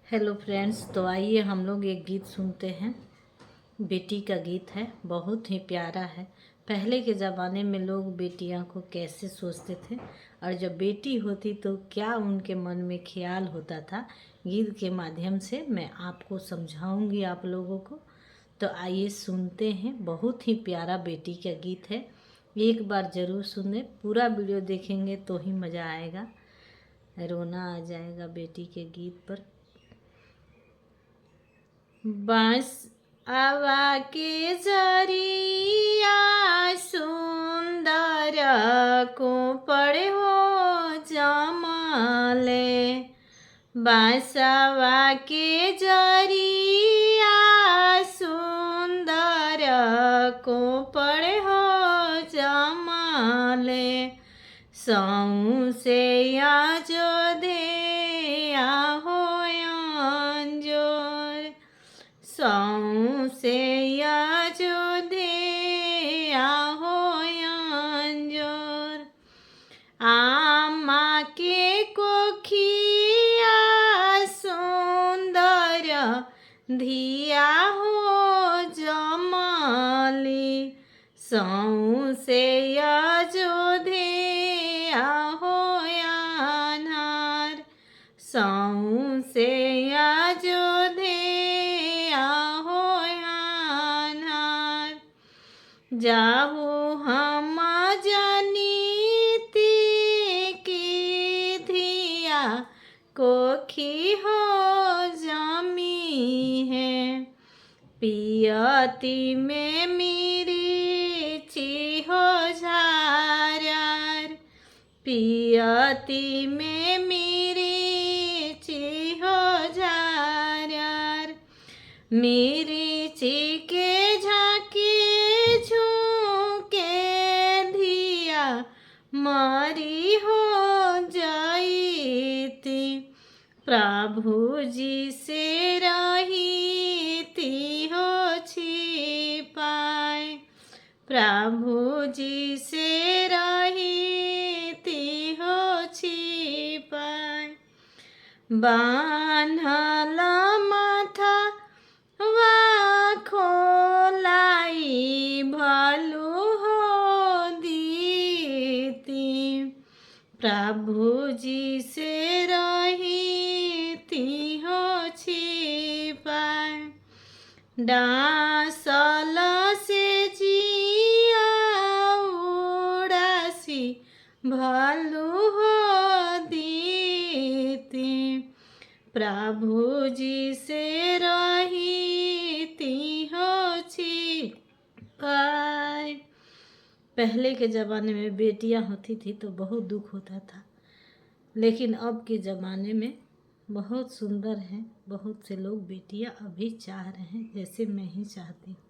Hello friends, तो आइए हम लोग एक गीत सुनते हैं। बेटी का गीत है, बहुत ही प्यारा है। पहले के ज़माने में लोग बेटियां को कैसे सोचते थे और जब बेटी होती तो क्या उनके मन में ख्याल होता था, गीत के माध्यम से मैं आपको समझाऊंगी आप लोगों को। तो आइए सुनते हैं। बहुत ही प्यारा बेटी का गीत है, एक बार ज़रूर सुने। पूरा वीडियो देखेंगे तो ही मज़ा आएगा, रोना आ जाएगा बेटी के गीत पर। बांस आवा के जरिया सुंदर को पड़े हो जमाले। बांसवा के जरिया सुंदर को पड़े हो जमाले। सौ से या जो दे हो अंजोर, सौ से या जो दे हो अंजोर। आमा के कोखिया सुंदर धिया हो जमाली। सौ से या जो दे हो अनार, सौ से या जो दे हो अनार। जाहू हम जनीती की धिया कोखी हो जमी है। पियती में मिर्ची हो झारार, पियती में मिर्ची हो झारार। मिर्ची के झांके झुके धिया मारी हो जाईती। प्रभु जी से रहीती हो छिपाए, प्रभु जी से रहीती हो छिपाए। बान्हल माथा वा खोलाई भलू हो दीती। प्रभु जी से रहीती हो छिपाए। डांसल से जिया उड़ासी भलू हो दीती। प्रभु जी से रहीती हो छिपाए। पहले के ज़माने में बेटियां होती थी तो बहुत दुख होता था, लेकिन अब के ज़माने में बहुत सुंदर हैं। बहुत से लोग बेटियां अभी चाह रहे हैं, जैसे मैं ही चाहती हूँ।